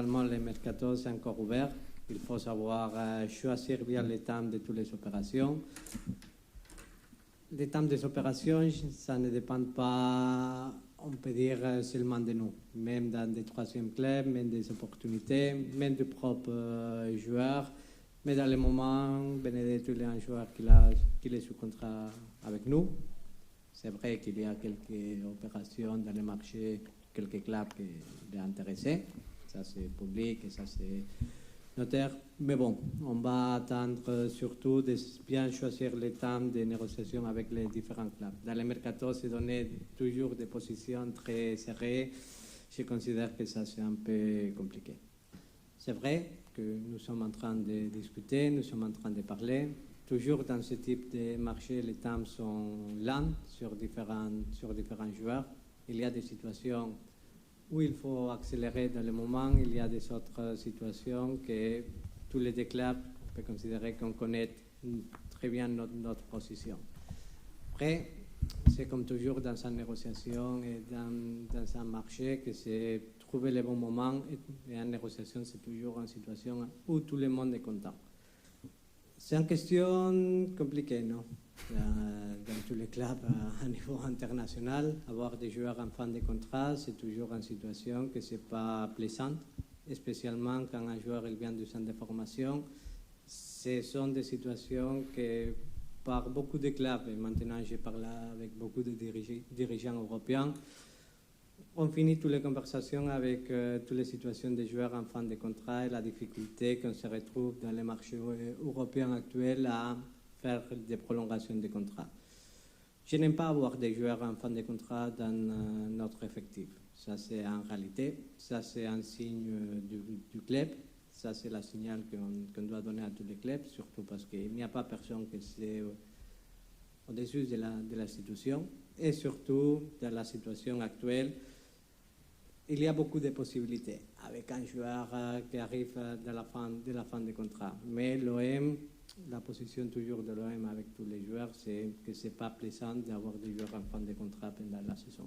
normalement, le mercato, c'est encore ouvert. Il faut savoir choisir bien les thèmes de toutes les opérations. Les thèmes des opérations, ça ne dépend pas, on peut dire, seulement de nous. Même dans des troisièmes clubs, même des opportunités, même des propres joueurs. Mais dans le moment, Benedetto est un joueur qui est sous contrat avec nous. C'est vrai qu'il y a quelques opérations dans le marché, quelques clubs qui sont intéressés. Ça, c'est public et ça, c'est notaire. Mais bon, on va attendre surtout de bien choisir les temps de négociation avec les différents clubs. Dans le mercato, c'est donné toujours des positions très serrées. Je considère que ça, c'est un peu compliqué. C'est vrai que nous sommes en train de discuter, nous sommes en train de parler. Toujours dans ce type de marché, les temps sont lents sur différents joueurs. Il y a des situations où il faut accélérer dans le moment. Il y a des autres situations que tous les deux clubs, on peut considérer qu'on connaît très bien notre position. Après, c'est comme toujours dans une négociation et dans un marché que c'est trouver le bon moment. Et en négociation, c'est toujours une situation où tout le monde est content. C'est une question compliquée, non? Dans tous les clubs à niveau international, avoir des joueurs en fin de contrat, c'est toujours une situation que ce n'est pas plaisante, spécialement quand un joueur il vient du centre de formation. Ce sont des situations que, par beaucoup de clubs, et maintenant je parle avec beaucoup de dirigeants européens, on finit toutes les conversations avec toutes les situations des joueurs en fin de contrat et la difficulté qu'on se retrouve dans les marchés européens actuels à faire des prolongations de contrats. Je n'aime pas avoir des joueurs en fin de contrat dans notre effectif. Ça, c'est en réalité. Ça, c'est un signe du club. Ça, c'est le signal qu'on doit donner à tous les clubs, surtout parce qu'il n'y a pas personne qui est au-dessus de la situation. Et surtout, dans la situation actuelle, il y a beaucoup de possibilités avec un joueur qui arrive de la fin de contrat. Mais l'OM, la position toujours de l'OM avec tous les joueurs, c'est que ce n'est pas plaisant d'avoir des joueurs en fin de contrat pendant la saison.